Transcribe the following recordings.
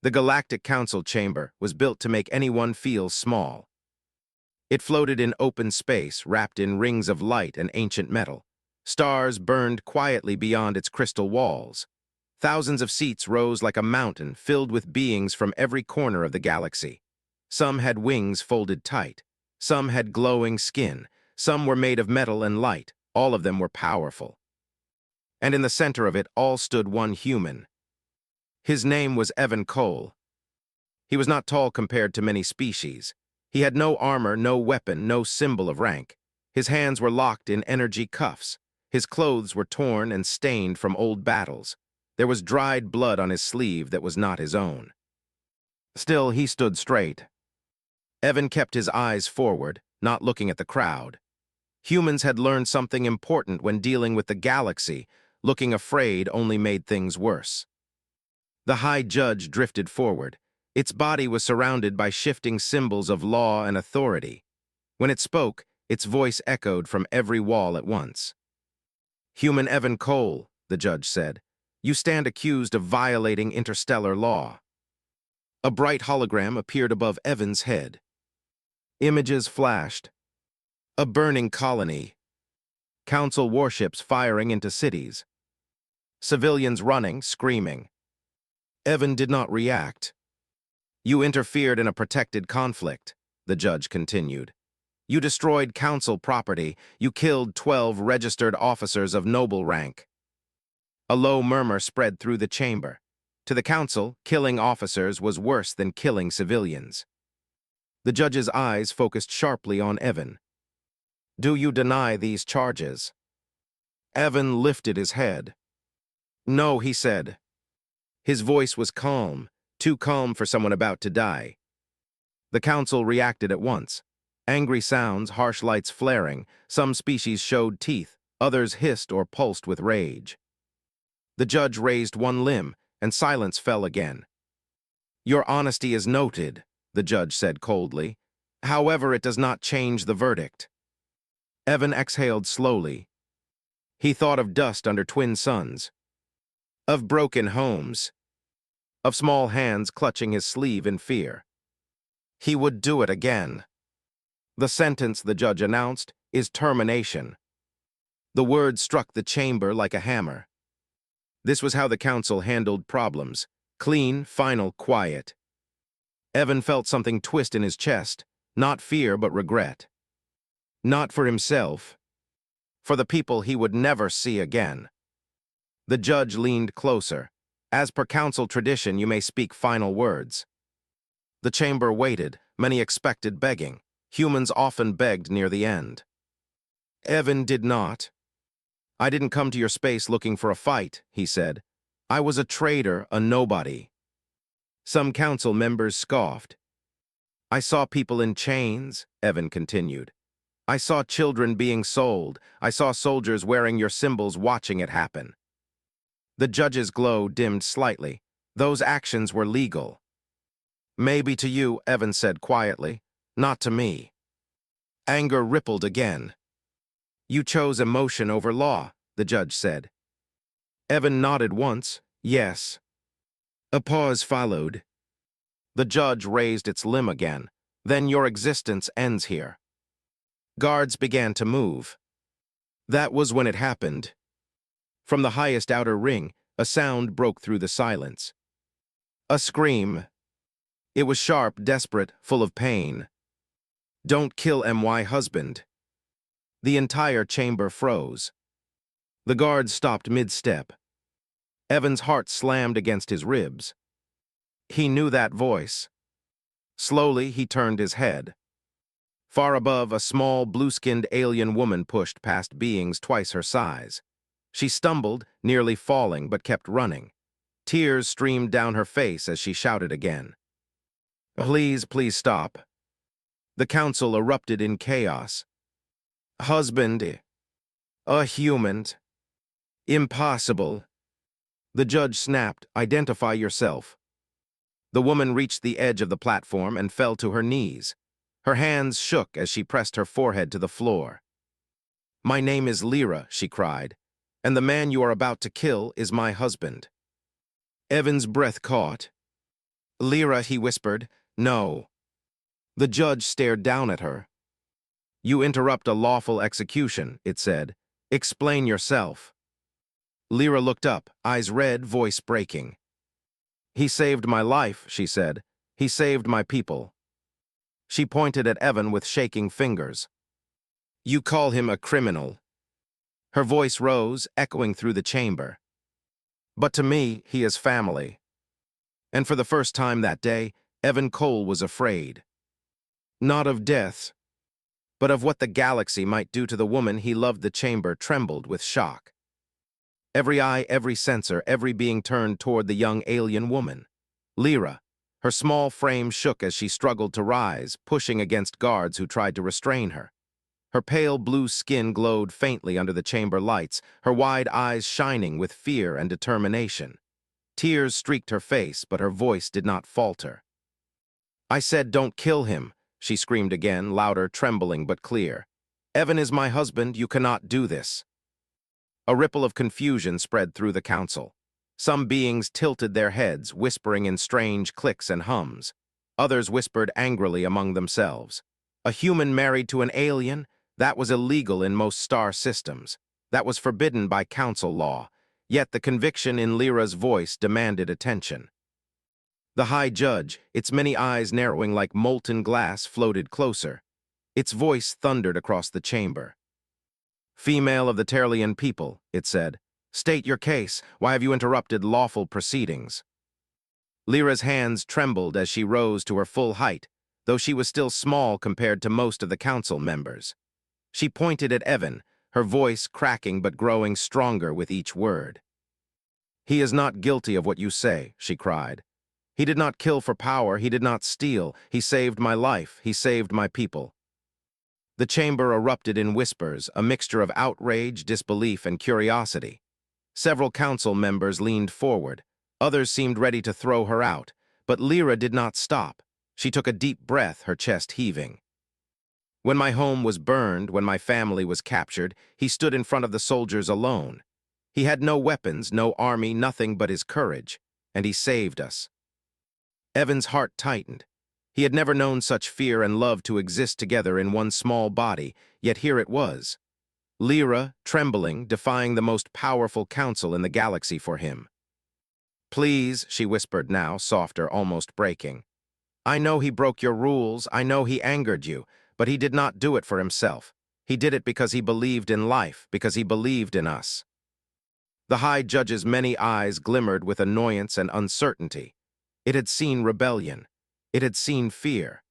The Galactic Council chamber was built to make anyone feel small. It floated in open space, wrapped in rings of light and ancient metal. Stars burned quietly beyond its crystal walls. Thousands of seats rose like a mountain, filled with beings from every corner of the galaxy. Some had wings folded tight. Some had glowing skin. Some were made of metal and light. All of them were powerful. And in the center of it all stood one human. His name was Evan Cole. He was not tall compared to many species. He had no armor, no weapon, no symbol of rank. His hands were locked in energy cuffs. His clothes were torn and stained from old battles. There was dried blood on his sleeve that was not his own. Still, he stood straight. Evan kept his eyes forward, not looking at the crowd. Humans had learned something important when dealing with the galaxy. Looking afraid only made things worse. The High Judge drifted forward. Its body was surrounded by shifting symbols of law and authority. When it spoke, its voice echoed from every wall at once. "Human Evan Cole," the judge said, "you stand accused of violating interstellar law." A bright hologram appeared above Evan's head. Images flashed. A burning colony. Council warships firing into cities. Civilians running, screaming. Evan did not react. "You interfered in a protected conflict," the judge continued. "You destroyed council property. You killed 12 registered officers of noble rank." A low murmur spread through the chamber. To the council, killing officers was worse than killing civilians. The judge's eyes focused sharply on Evan. "Do you deny these charges?" Evan lifted his head. "No," he said. His voice was calm, too calm for someone about to die. The council reacted at once. Angry sounds, harsh lights flaring. Some species showed teeth, others hissed or pulsed with rage. The judge raised one limb, and silence fell again. "Your honesty is noted," the judge said coldly. "However, it does not change the verdict." Evan exhaled slowly. He thought of dust under twin suns, of broken homes, of small hands clutching his sleeve in fear. He would do it again. "The sentence," the judge announced, "is termination." The word struck the chamber like a hammer. This was how the council handled problems. Clean, final, quiet. Evan felt something twist in his chest, not fear but regret. Not for himself, for the people he would never see again. The judge leaned closer. "As per council tradition, you may speak final words." The chamber waited. Many expected begging. Humans often begged near the end. Evan did not. "I didn't come to your space looking for a fight," he said. "I was a trader, a nobody." Some council members scoffed. "I saw people in chains," Evan continued. "I saw children being sold. I saw soldiers wearing your symbols watching it happen." The judge's glow dimmed slightly. Those actions were legal. "Maybe to you," Evan said quietly. "Not to me." Anger rippled again. "You chose emotion over law," the judge said. Evan nodded once. "Yes." A pause followed. The judge raised its limb again. "Then your existence ends here." Guards began to move. That was when it happened. From the highest outer ring, a sound broke through the silence. A scream. It was sharp, desperate, full of pain. "Don't kill my husband." The entire chamber froze. The guards stopped mid-step. Evan's heart slammed against his ribs. He knew that voice. Slowly, he turned his head. Far above, a small, blue-skinned alien woman pushed past beings twice her size. She stumbled, nearly falling, but kept running. Tears streamed down her face as she shouted again. "Please, please stop." The council erupted in chaos. "Husband, a human. Impossible." The judge snapped, "Identify yourself." The woman reached the edge of the platform and fell to her knees. Her hands shook as she pressed her forehead to the floor. "My name is Lyra," she cried, "and the man you are about to kill is my husband." Evan's breath caught. Lyra, he whispered. No. The judge stared down at her. You interrupt a lawful execution, it said. Explain yourself. Lyra looked up, eyes red, voice breaking. He saved my life, she said. He saved my people. She pointed at Evan with shaking fingers. You call him a criminal. Her voice rose, echoing through the chamber. But to me, he is family. And for the first time that day, Evan Cole was afraid. Not of death, but of what the galaxy might do to the woman he loved. The chamber trembled with shock. Every eye, every sensor, every being turned toward the young alien woman. Lyra. Her small frame shook as she struggled to rise, pushing against guards who tried to restrain her. Her pale blue skin glowed faintly under the chamber lights, her wide eyes shining with fear and determination. Tears streaked her face, but her voice did not falter. I said, don't kill him, she screamed again, louder, trembling but clear. Evan is my husband, you cannot do this. A ripple of confusion spread through the council. Some beings tilted their heads, whispering in strange clicks and hums. Others whispered angrily among themselves. A human married to an alien? That was illegal in most star systems. That was forbidden by council law. Yet the conviction in Lyra's voice demanded attention. The High Judge, its many eyes narrowing like molten glass, floated closer. Its voice thundered across the chamber. Female of the Terlian people, it said. State your case. Why have you interrupted lawful proceedings? Lyra's hands trembled as she rose to her full height, though she was still small compared to most of the council members. She pointed at Evan, her voice cracking but growing stronger with each word. He is not guilty of what you say, she cried. He did not kill for power, he did not steal, he saved my life, he saved my people. The chamber erupted in whispers, a mixture of outrage, disbelief, and curiosity. Several council members leaned forward. Others seemed ready to throw her out, but Lyra did not stop. She took a deep breath, her chest heaving. When my home was burned, when my family was captured, he stood in front of the soldiers alone. He had no weapons, no army, nothing but his courage, and he saved us. Evan's heart tightened. He had never known such fear and love to exist together in one small body, yet here it was. Lyra, trembling, defying the most powerful council in the galaxy for him. Please, she whispered now, softer, almost breaking. I know he broke your rules, I know he angered you, but he did not do it for himself. He did it because he believed in life, because he believed in us. The High Judge's many eyes glimmered with annoyance and uncertainty. It had seen rebellion. It had seen fear.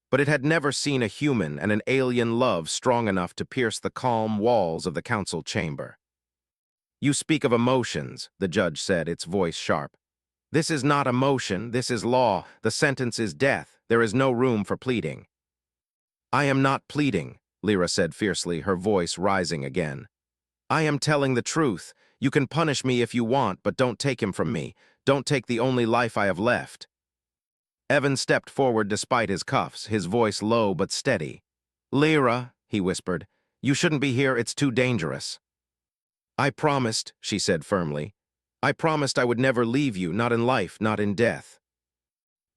But it had never seen a human and an alien love strong enough to pierce the calm walls of the council chamber. You speak of emotions, the judge said, its voice sharp. This is not emotion, this is law. The sentence is death. There is no room for pleading. I am not pleading, Lyra said fiercely, her voice rising again. I am telling the truth. You can punish me if you want, but don't take him from me. Don't take the only life I have left. Evan stepped forward despite his cuffs, his voice low but steady. Lyra, he whispered, you shouldn't be here, it's too dangerous. I promised, she said firmly. I promised I would never leave you, not in life, not in death.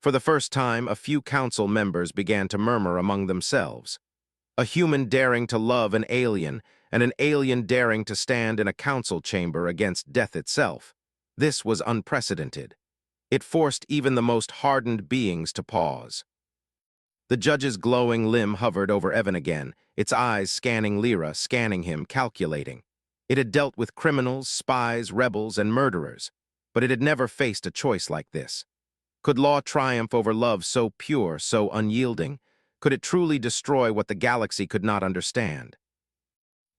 For the first time, a few council members began to murmur among themselves. A human daring to love an alien, and an alien daring to stand in a council chamber against death itself. This was unprecedented. It forced even the most hardened beings to pause. The judge's glowing limb hovered over Evan again, its eyes scanning Lyra, scanning him, calculating. It had dealt with criminals, spies, rebels, and murderers, but it had never faced a choice like this. Could law triumph over love so pure, so unyielding? Could it truly destroy what the galaxy could not understand?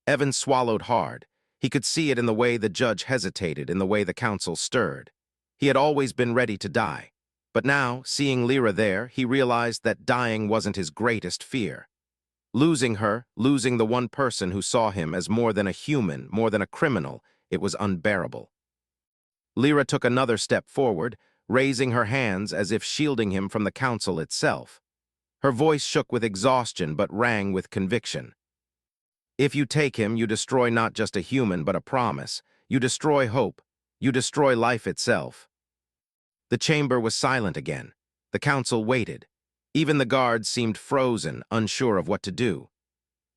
Evan swallowed hard. He could see it in the way the judge hesitated, in the way the council stirred. He had always been ready to die. But now, seeing Lyra there, he realized that dying wasn't his greatest fear. Losing her, losing the one person who saw him as more than a human, more than a criminal, it was unbearable. Lyra took another step forward, raising her hands as if shielding him from the council itself. Her voice shook with exhaustion but rang with conviction. If you take him, you destroy not just a human but a promise. You destroy hope. You destroy life itself. The chamber was silent again. The council waited. Even the guards seemed frozen, unsure of what to do.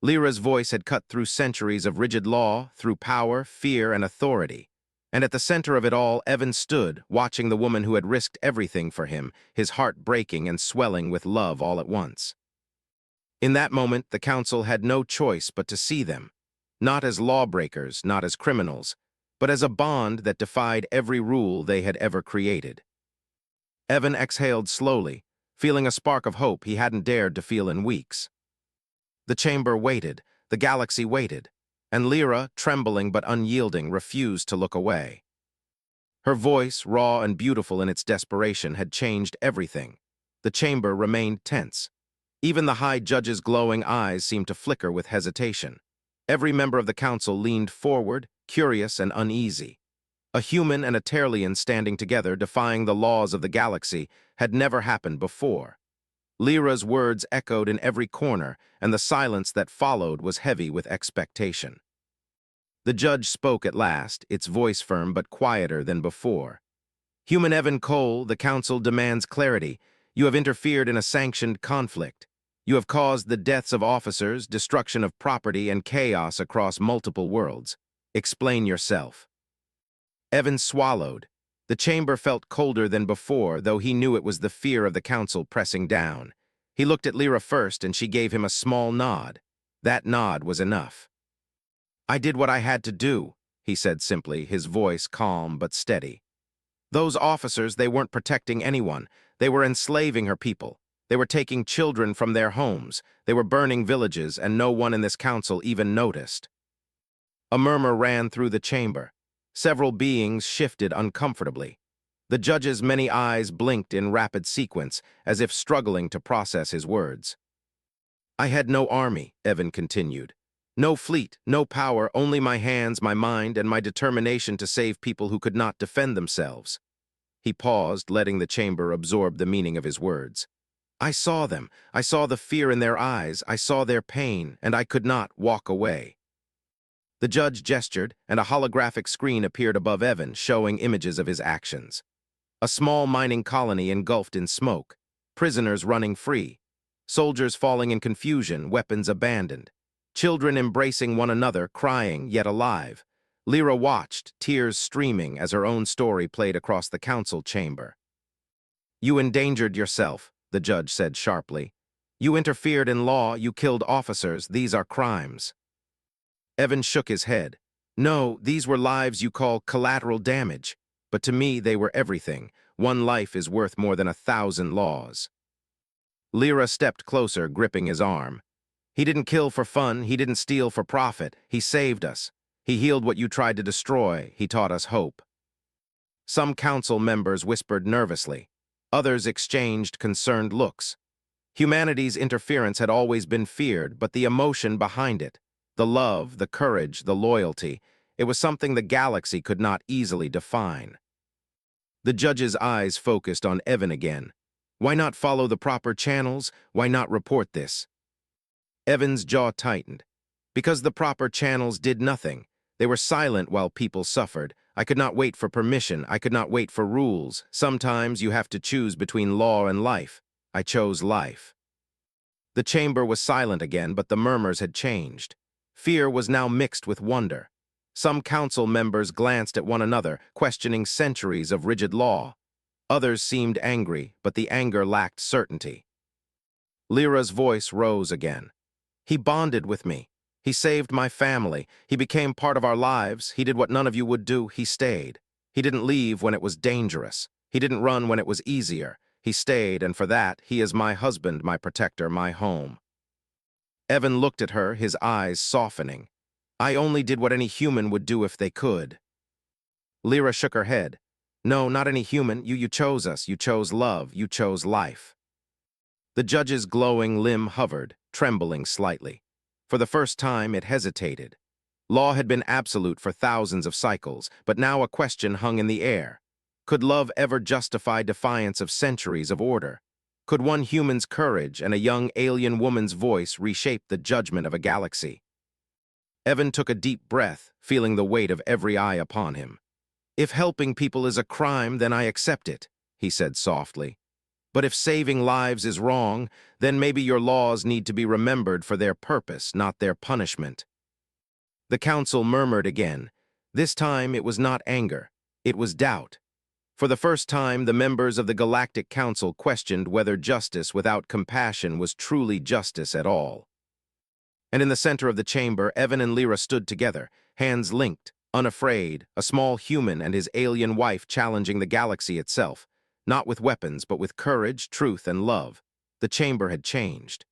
Lyra's voice had cut through centuries of rigid law, through power, fear, and authority. And at the center of it all, Evan stood, watching the woman who had risked everything for him, his heart breaking and swelling with love all at once. In that moment, the council had no choice but to see them, not as lawbreakers, not as criminals, but as a bond that defied every rule they had ever created. Evan exhaled slowly, feeling a spark of hope he hadn't dared to feel in weeks. The chamber waited, the galaxy waited, and Lyra, trembling but unyielding, refused to look away. Her voice, raw and beautiful in its desperation, had changed everything. The chamber remained tense. Even the High Judge's glowing eyes seemed to flicker with hesitation. Every member of the council leaned forward, curious and uneasy. A human and a Terlian standing together, defying the laws of the galaxy, had never happened before. Lyra's words echoed in every corner, and the silence that followed was heavy with expectation. The judge spoke at last, its voice firm but quieter than before. "Human Evan Cole, the council demands clarity. You have interfered in a sanctioned conflict. You have caused the deaths of officers, destruction of property, and chaos across multiple worlds. Explain yourself." Evan swallowed. The chamber felt colder than before, though he knew it was the fear of the council pressing down. He looked at Lyra first, and she gave him a small nod. That nod was enough. "I did what I had to do," he said simply, his voice calm but steady. "Those officers, they weren't protecting anyone. They were enslaving her people. They were taking children from their homes. They were burning villages, and no one in this council even noticed." A murmur ran through the chamber. Several beings shifted uncomfortably. The judge's many eyes blinked in rapid sequence, as if struggling to process his words. "I had no army," Evan continued. "No fleet, no power, only my hands, my mind, and my determination to save people who could not defend themselves." He paused, letting the chamber absorb the meaning of his words. "I saw them. I saw the fear in their eyes. I saw their pain, and I could not walk away." The judge gestured, and a holographic screen appeared above Evan, showing images of his actions. A small mining colony engulfed in smoke, prisoners running free, soldiers falling in confusion, weapons abandoned, children embracing one another, crying yet alive. Lyra watched, tears streaming as her own story played across the council chamber. "You endangered yourself," the judge said sharply. "You interfered in law, you killed officers, these are crimes." Evan shook his head. "No, these were lives you call collateral damage, but to me they were everything. One life is worth more than 1,000 laws." Lyra stepped closer, gripping his arm. "He didn't kill for fun, he didn't steal for profit, he saved us. He healed what you tried to destroy, he taught us hope." Some council members whispered nervously. Others exchanged concerned looks. Humanity's interference had always been feared, but the emotion behind it, the love, the courage, the loyalty, it was something the galaxy could not easily define. The judge's eyes focused on Evan again. Why not follow the proper channels? Why not report this? Evan's jaw tightened. Because the proper channels did nothing. They were silent while people suffered. I could not wait for permission. I could not wait for rules. Sometimes you have to choose between law and life. I chose life. The chamber was silent again, but the murmurs had changed. Fear was now mixed with wonder. Some council members glanced at one another, questioning centuries of rigid law. Others seemed angry, but the anger lacked certainty. Lyra's voice rose again. "He bonded with me. He saved my family. He became part of our lives. He did what none of you would do. He stayed. He didn't leave when it was dangerous. He didn't run when it was easier. He stayed, and for that, he is my husband, my protector, my home." Evan looked at her, his eyes softening. "I only did what any human would do if they could." Lyra shook her head. "No, not any human. You chose us. You chose love. You chose life." The judge's glowing limb hovered, trembling slightly. For the first time, it hesitated. Law had been absolute for thousands of cycles, but now a question hung in the air. Could love ever justify defiance of centuries of order? Could one human's courage and a young alien woman's voice reshape the judgment of a galaxy? Evan took a deep breath, feeling the weight of every eye upon him. "If helping people is a crime, then I accept it," he said softly. But if saving lives is wrong, then maybe your laws need to be remembered for their purpose, not their punishment. The council murmured again. This time it was not anger, it was doubt. For the first time, the members of the Galactic Council questioned whether justice without compassion was truly justice at all. And in the center of the chamber, Evan and Lyra stood together, hands linked, unafraid, a small human and his alien wife challenging the galaxy itself, not with weapons, but with courage, truth, and love. The chamber had changed.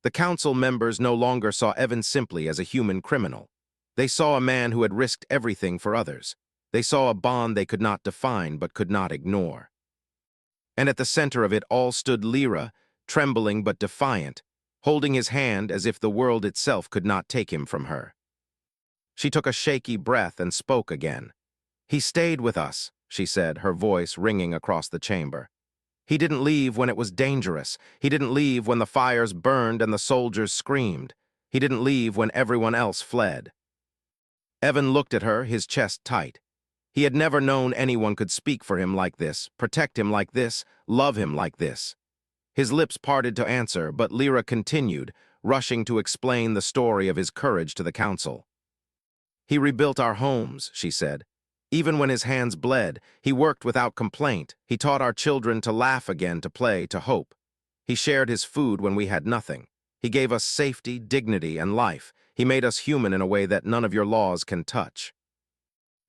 The council members no longer saw Evan simply as a human criminal. They saw a man who had risked everything for others. They saw a bond they could not define but could not ignore. And at the center of it all stood Lyra, trembling but defiant, holding his hand as if the world itself could not take him from her. She took a shaky breath and spoke again. "He stayed with us," she said, her voice ringing across the chamber. "He didn't leave when it was dangerous. He didn't leave when the fires burned and the soldiers screamed. He didn't leave when everyone else fled." Evan looked at her, his chest tight. He had never known anyone could speak for him like this, protect him like this, love him like this. His lips parted to answer, but Lyra continued, rushing to explain the story of his courage to the council. "He rebuilt our homes," she said. "Even when his hands bled, he worked without complaint. He taught our children to laugh again, to play, to hope. He shared his food when we had nothing. He gave us safety, dignity, and life. He made us human in a way that none of your laws can touch."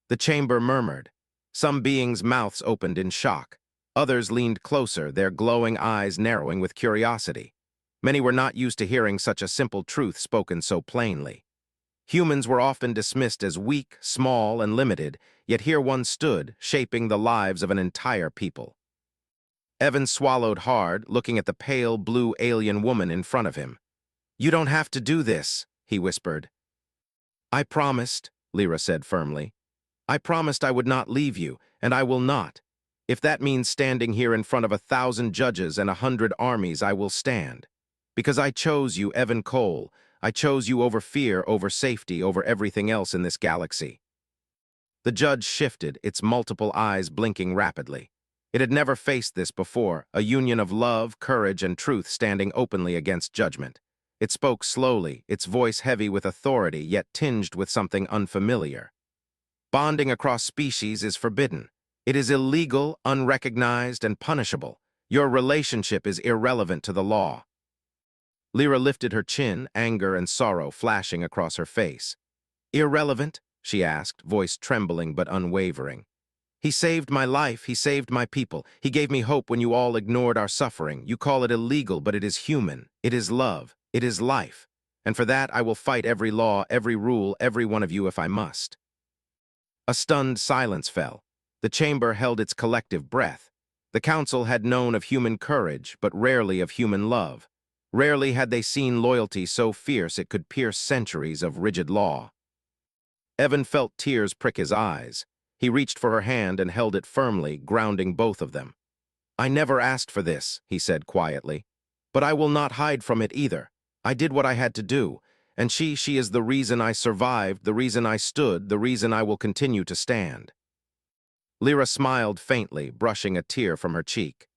The chamber murmured. Some beings' mouths opened in shock. Others leaned closer, their glowing eyes narrowing with curiosity. Many were not used to hearing such a simple truth spoken so plainly. Humans were often dismissed as weak, small, and limited, yet here one stood, shaping the lives of an entire people. Evan swallowed hard, looking at the pale, blue alien woman in front of him. "You don't have to do this," he whispered. "I promised," Lyra said firmly. "I promised I would not leave you, and I will not. If that means standing here in front of 1,000 judges and 100 armies, I will stand. Because I chose you, Evan Cole. I chose you over fear, over safety, over everything else in this galaxy." The judge shifted, its multiple eyes blinking rapidly. It had never faced this before, a union of love, courage, and truth standing openly against judgment. It spoke slowly, its voice heavy with authority, yet tinged with something unfamiliar. "Bonding across species is forbidden. It is illegal, unrecognized, and punishable. Your relationship is irrelevant to the law." Lyra lifted her chin, anger and sorrow flashing across her face. "Irrelevant?" she asked, voice trembling but unwavering. "He saved my life, he saved my people. He gave me hope when you all ignored our suffering. You call it illegal, but it is human. It is love. It is life. And for that I will fight every law, every rule, every one of you if I must." A stunned silence fell. The chamber held its collective breath. The council had known of human courage, but rarely of human love. Rarely had they seen loyalty so fierce it could pierce centuries of rigid law. Evan felt tears prick his eyes. He reached for her hand and held it firmly, grounding both of them. "I never asked for this," he said quietly. "But I will not hide from it either. I did what I had to do. And she is the reason I survived, the reason I stood, the reason I will continue to stand." Lyra smiled faintly, brushing a tear from her cheek.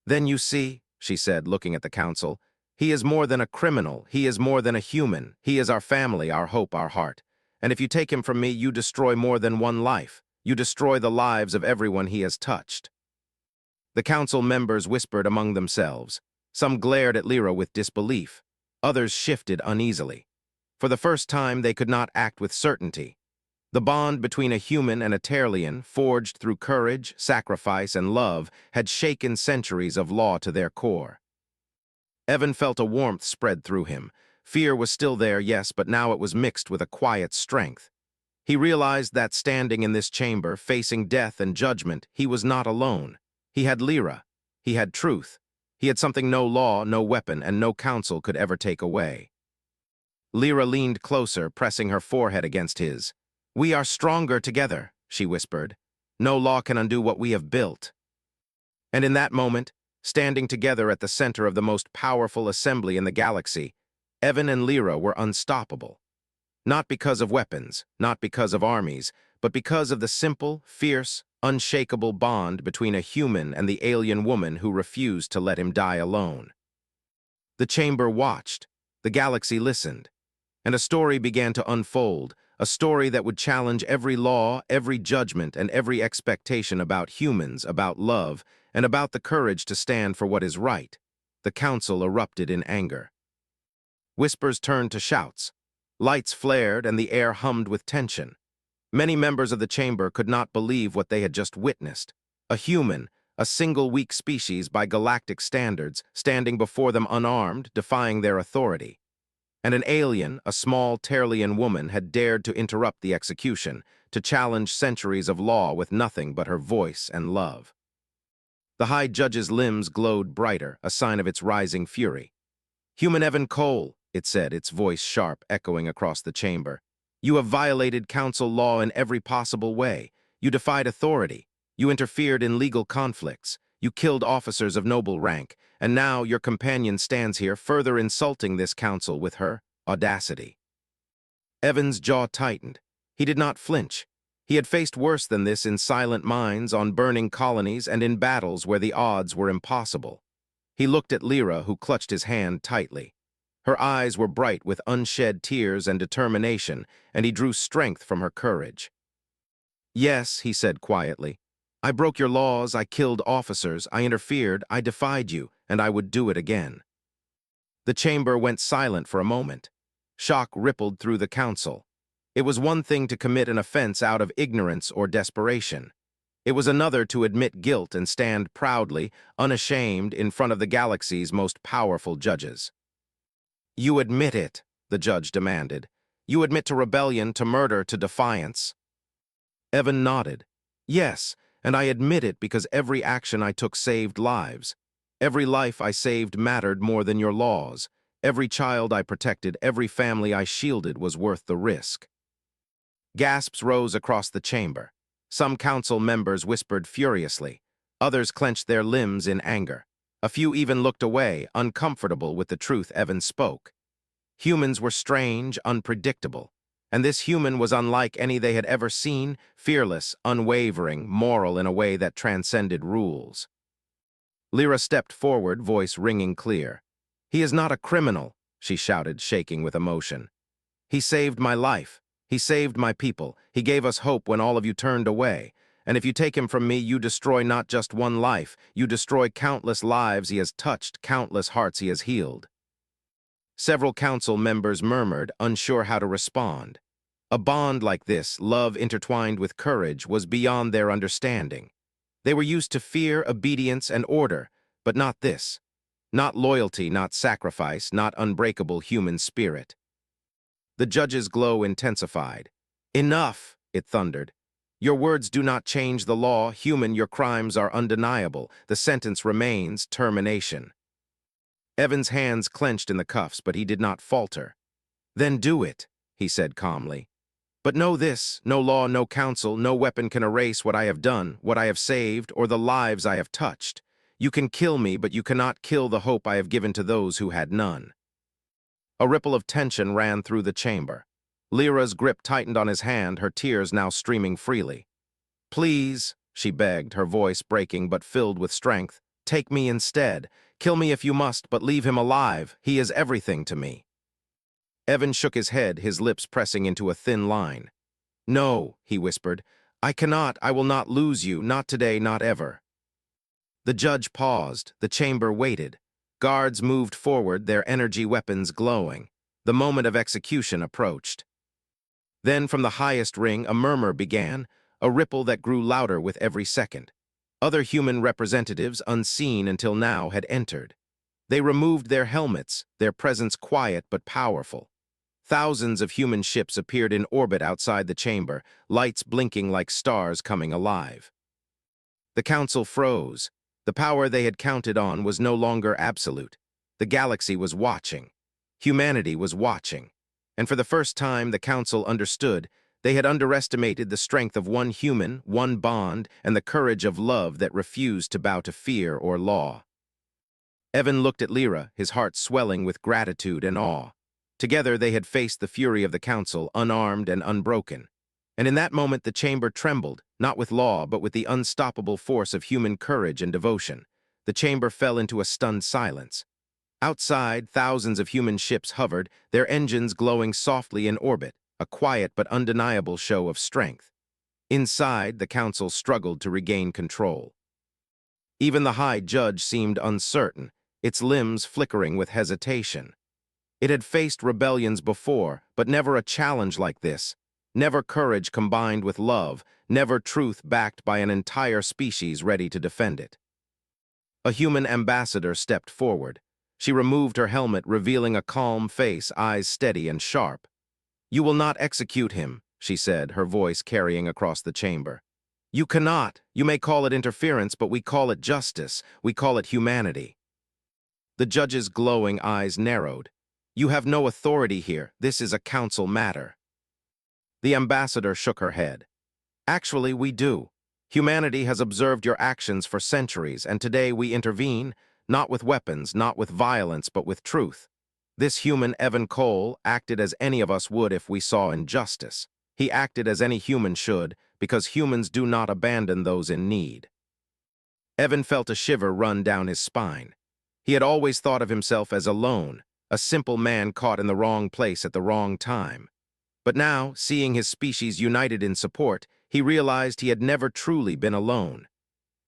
"Then you see," she said, looking at the council, "he is more than a criminal, he is more than a human. He is our family, our hope, our heart. And if you take him from me, you destroy more than one life. You destroy the lives of everyone he has touched." The council members whispered among themselves. Some glared at Lyra with disbelief. Others shifted uneasily. For the first time, they could not act with certainty. The bond between a human and a Terlian, forged through courage, sacrifice, and love, had shaken centuries of law to their core. Evan felt a warmth spread through him. Fear was still there, yes, but now it was mixed with a quiet strength. He realized that standing in this chamber, facing death and judgment, he was not alone. He had Lyra. He had truth. He had something no law, no weapon, and no council could ever take away. Lyra leaned closer, pressing her forehead against his. "We are stronger together," she whispered. "No law can undo what we have built." And in that moment, standing together at the center of the most powerful assembly in the galaxy, Evan and Lyra were unstoppable. Not because of weapons, not because of armies, but because of the simple, fierce, unshakable bond between a human and the alien woman who refused to let him die alone. The chamber watched, the galaxy listened, and a story began to unfold, a story that would challenge every law, every judgment, and every expectation about humans, about love, and about the courage to stand for what is right. The council erupted in anger. Whispers turned to shouts. Lights flared and the air hummed with tension. Many members of the chamber could not believe what they had just witnessed. A human, a single weak species by galactic standards, standing before them unarmed, defying their authority. And an alien, a small Terlian woman, had dared to interrupt the execution, to challenge centuries of law with nothing but her voice and love. The High Judge's limbs glowed brighter, a sign of its rising fury. "Human Evan Cole," it said, its voice sharp, echoing across the chamber. "You have violated council law in every possible way. You defied authority. You interfered in legal conflicts. You killed officers of noble rank. And now your companion stands here further insulting this council with her audacity." Evan's jaw tightened. He did not flinch. He had faced worse than this in silent mines, on burning colonies, and in battles where the odds were impossible. He looked at Lyra, who clutched his hand tightly. Her eyes were bright with unshed tears and determination, and he drew strength from her courage. "Yes," he said quietly, "I broke your laws, I killed officers, I interfered, I defied you, and I would do it again." The chamber went silent for a moment. Shock rippled through the council. It was one thing to commit an offense out of ignorance or desperation. It was another to admit guilt and stand proudly, unashamed, in front of the galaxy's most powerful judges. "You admit it," the judge demanded. "You admit to rebellion, to murder, to defiance." Evan nodded. "Yes, and I admit it because every action I took saved lives. Every life I saved mattered more than your laws. Every child I protected, every family I shielded was worth the risk." Gasps rose across the chamber. Some council members whispered furiously. Others clenched their limbs in anger. A few even looked away, uncomfortable with the truth Evan spoke. Humans were strange, unpredictable, and this human was unlike any they had ever seen, fearless, unwavering, moral in a way that transcended rules. Lyra stepped forward, voice ringing clear. "He is not a criminal," she shouted, shaking with emotion. "He saved my life. He saved my people. He gave us hope when all of you turned away. And if you take him from me, you destroy not just one life. You destroy countless lives he has touched, countless hearts he has healed." Several council members murmured, unsure how to respond. A bond like this, love intertwined with courage, was beyond their understanding. They were used to fear, obedience, and order, but not this. Not loyalty, not sacrifice, not unbreakable human spirit. The judge's glow intensified. "Enough," it thundered. "Your words do not change the law. Human, your crimes are undeniable. The sentence remains termination." Evan's hands clenched in the cuffs, but he did not falter. "Then do it," he said calmly. "But know this, no law, no council, no weapon can erase what I have done, what I have saved, or the lives I have touched. You can kill me, but you cannot kill the hope I have given to those who had none." A ripple of tension ran through the chamber. Lyra's grip tightened on his hand, her tears now streaming freely. "Please," she begged, her voice breaking but filled with strength, "take me instead. Kill me if you must, but leave him alive. He is everything to me." Evan shook his head, his lips pressing into a thin line. "No," he whispered. "I cannot, I will not lose you, not today, not ever." The judge paused, the chamber waited. Guards moved forward, their energy weapons glowing. The moment of execution approached. Then from the highest ring a murmur began, a ripple that grew louder with every second. Other human representatives, unseen until now, had entered. They removed their helmets, their presence quiet but powerful. Thousands of human ships appeared in orbit outside the chamber, lights blinking like stars coming alive. The council froze. The power they had counted on was no longer absolute. The galaxy was watching. Humanity was watching. And for the first time, the council understood they had underestimated the strength of one human, one bond, and the courage of love that refused to bow to fear or law. Evan looked at Lyra, his heart swelling with gratitude and awe. Together they had faced the fury of the council, unarmed and unbroken. And in that moment the chamber trembled, not with law, but with the unstoppable force of human courage and devotion. The chamber fell into a stunned silence. Outside, thousands of human ships hovered, their engines glowing softly in orbit, a quiet but undeniable show of strength. Inside, the council struggled to regain control. Even the High Judge seemed uncertain, its limbs flickering with hesitation. It had faced rebellions before, but never a challenge like this. Never courage combined with love, never truth backed by an entire species ready to defend it. A human ambassador stepped forward. She removed her helmet, revealing a calm face, eyes steady and sharp. "You will not execute him," she said, her voice carrying across the chamber. "You cannot. You may call it interference, but we call it justice. We call it humanity." The judge's glowing eyes narrowed. "You have no authority here. This is a council matter." The ambassador shook her head. "Actually, we do. Humanity has observed your actions for centuries, and today we intervene, not with weapons, not with violence, but with truth. This human, Evan Cole, acted as any of us would if we saw injustice. He acted as any human should, because humans do not abandon those in need." Evan felt a shiver run down his spine. He had always thought of himself as alone, a simple man caught in the wrong place at the wrong time. But now, seeing his species united in support, he realized he had never truly been alone.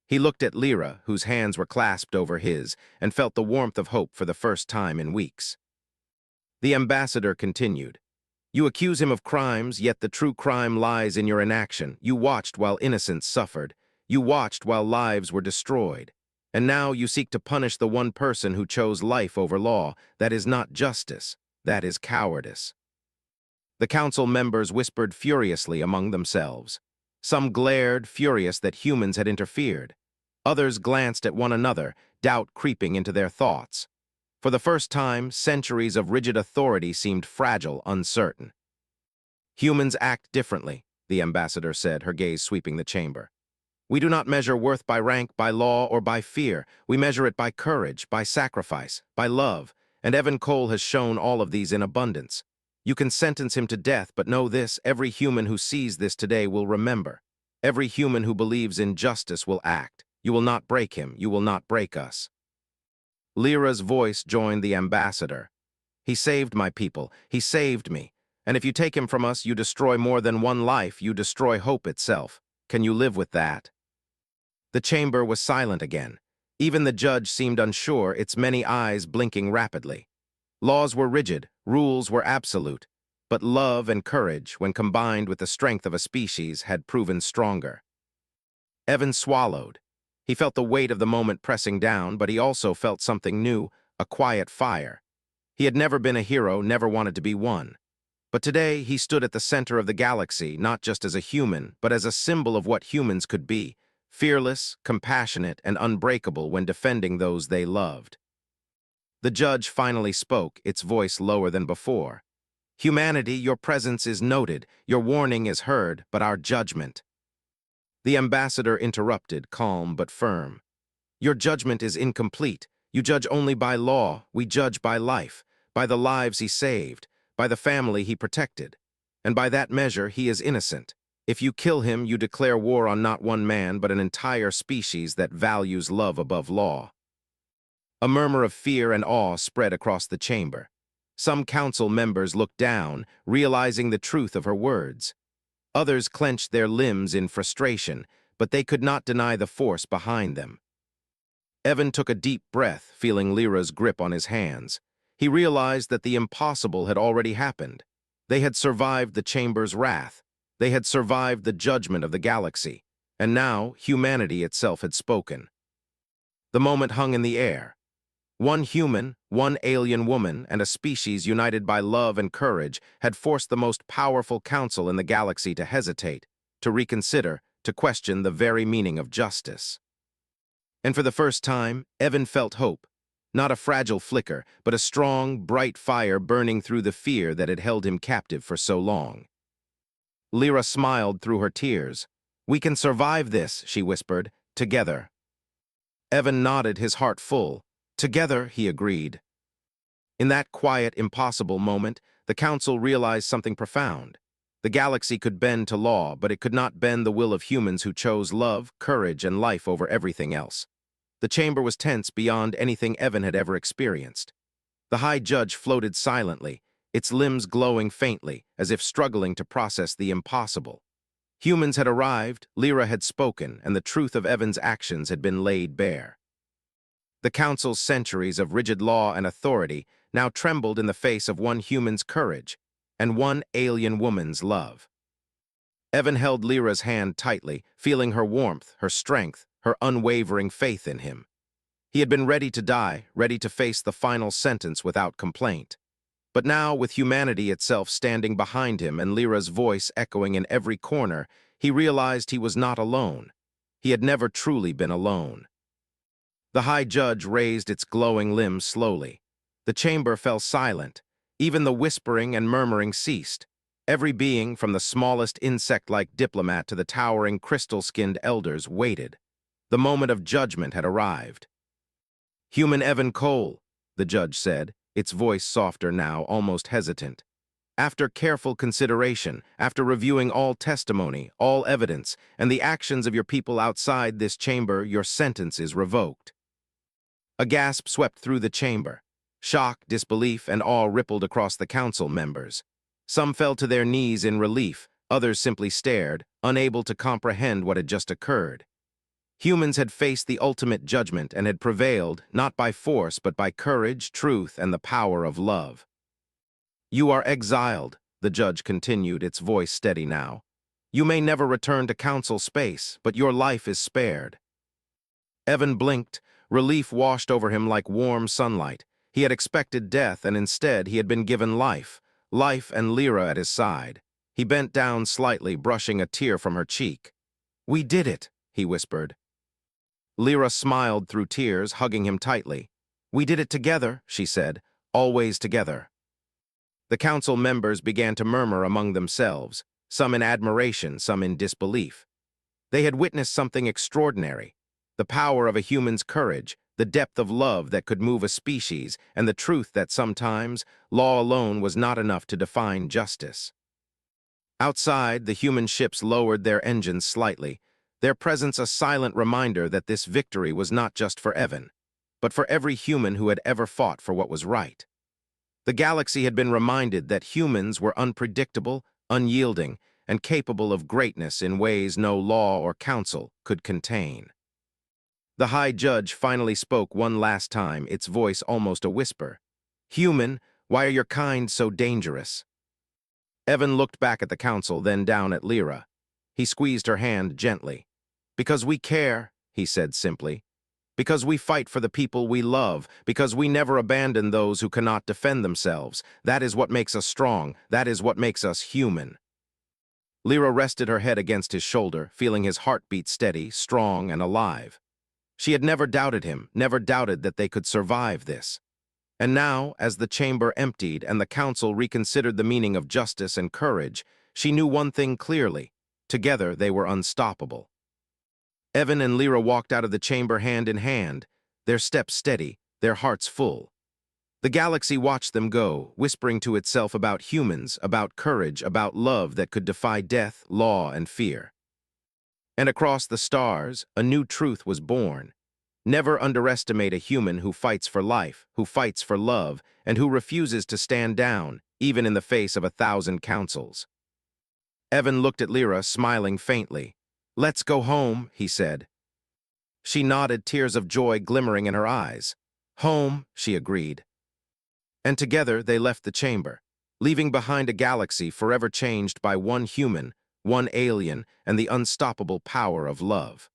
He looked at Lyra, whose hands were clasped over his, and felt the warmth of hope for the first time in weeks. The ambassador continued, "You accuse him of crimes, yet the true crime lies in your inaction. You watched while innocents suffered. You watched while lives were destroyed. And now you seek to punish the one person who chose life over law. That is not justice. That is cowardice." The council members whispered furiously among themselves. Some glared, furious that humans had interfered. Others glanced at one another, doubt creeping into their thoughts. For the first time, centuries of rigid authority seemed fragile, uncertain. "Humans act differently," the ambassador said, her gaze sweeping the chamber. "We do not measure worth by rank, by law, or by fear. We measure it by courage, by sacrifice, by love, and Evan Cole has shown all of these in abundance. You can sentence him to death, but know this, every human who sees this today will remember. Every human who believes in justice will act. You will not break him. You will not break us." Lyra's voice joined the ambassador. "He saved my people. He saved me. And if you take him from us, you destroy more than one life. You destroy hope itself. Can you live with that?" The chamber was silent again. Even the judge seemed unsure, its many eyes blinking rapidly. Laws were rigid, rules were absolute, but love and courage, when combined with the strength of a species, had proven stronger. Evan swallowed. He felt the weight of the moment pressing down, but he also felt something new, a quiet fire. He had never been a hero, never wanted to be one. But today he stood at the center of the galaxy, not just as a human, but as a symbol of what humans could be, fearless, compassionate, and unbreakable when defending those they loved. The judge finally spoke, its voice lower than before. "Humanity, your presence is noted, your warning is heard, but our judgment—" The ambassador interrupted, calm but firm. "Your judgment is incomplete. You judge only by law. We judge by life, by the lives he saved, by the family he protected. And by that measure, he is innocent. If you kill him, you declare war on not one man, but an entire species that values love above law." A murmur of fear and awe spread across the chamber. Some council members looked down, realizing the truth of her words. Others clenched their limbs in frustration, but they could not deny the force behind them. Evan took a deep breath, feeling Lyra's grip on his hands. He realized that the impossible had already happened. They had survived the chamber's wrath. They had survived the judgment of the galaxy. And now, humanity itself had spoken. The moment hung in the air. One human, one alien woman, and a species united by love and courage had forced the most powerful council in the galaxy to hesitate, to reconsider, to question the very meaning of justice. And for the first time, Evan felt hope. Not a fragile flicker, but a strong, bright fire burning through the fear that had held him captive for so long. Lyra smiled through her tears. "We can survive this," she whispered, "together." Evan nodded, his heart full. "Together," he agreed. In that quiet, impossible moment, the council realized something profound. The galaxy could bend to law, but it could not bend the will of humans who chose love, courage, and life over everything else. The chamber was tense beyond anything Evan had ever experienced. The High Judge floated silently, its limbs glowing faintly, as if struggling to process the impossible. Humans had arrived, Lyra had spoken, and the truth of Evan's actions had been laid bare. The Council's centuries of rigid law and authority now trembled in the face of one human's courage and one alien woman's love. Evan held Lyra's hand tightly, feeling her warmth, her strength, her unwavering faith in him. He had been ready to die, ready to face the final sentence without complaint. But now, with humanity itself standing behind him and Lyra's voice echoing in every corner, he realized he was not alone. He had never truly been alone. The High Judge raised its glowing limbs slowly. The chamber fell silent. Even the whispering and murmuring ceased. Every being, from the smallest insect-like diplomat to the towering crystal-skinned elders, waited. The moment of judgment had arrived. "Human Evan Cole," the judge said, its voice softer now, almost hesitant. "After careful consideration, after reviewing all testimony, all evidence, and the actions of your people outside this chamber, your sentence is revoked." A gasp swept through the chamber. Shock, disbelief, and awe rippled across the council members. Some fell to their knees in relief, others simply stared, unable to comprehend what had just occurred. Humans had faced the ultimate judgment and had prevailed, not by force, but by courage, truth, and the power of love. "You are exiled," the judge continued, its voice steady now. "You may never return to council space, but your life is spared." Evan blinked. Relief washed over him like warm sunlight. He had expected death, and instead he had been given life. Life and Lyra at his side. He bent down slightly, brushing a tear from her cheek. "We did it," he whispered. Lyra smiled through tears, hugging him tightly. "We did it together," she said, "always together." The council members began to murmur among themselves, some in admiration, some in disbelief. They had witnessed something extraordinary. The power of a human's courage, the depth of love that could move a species, and the truth that sometimes law alone was not enough to define justice. Outside, the human ships lowered their engines slightly, their presence a silent reminder that this victory was not just for Evan, but for every human who had ever fought for what was right. The galaxy had been reminded that humans were unpredictable, unyielding, and capable of greatness in ways no law or council could contain. The High Judge finally spoke one last time, its voice almost a whisper. "Human, why are your kind so dangerous?" Evan looked back at the council, then down at Lyra. He squeezed her hand gently. "Because we care," he said simply. "Because we fight for the people we love, because we never abandon those who cannot defend themselves. That is what makes us strong. That is what makes us human." Lyra rested her head against his shoulder, feeling his heartbeat steady, strong, and alive. She had never doubted him, never doubted that they could survive this. And now, as the chamber emptied and the council reconsidered the meaning of justice and courage, she knew one thing clearly. Together, they were unstoppable. Evan and Lyra walked out of the chamber hand in hand, their steps steady, their hearts full. The galaxy watched them go, whispering to itself about humans, about courage, about love that could defy death, law, and fear. And across the stars, a new truth was born. Never underestimate a human who fights for life, who fights for love, and who refuses to stand down, even in the face of 1,000 councils. Evan looked at Lyra, smiling faintly. "Let's go home," he said. She nodded, tears of joy glimmering in her eyes. "Home," she agreed. And together they left the chamber, leaving behind a galaxy forever changed by one human, one alien, and the unstoppable power of love.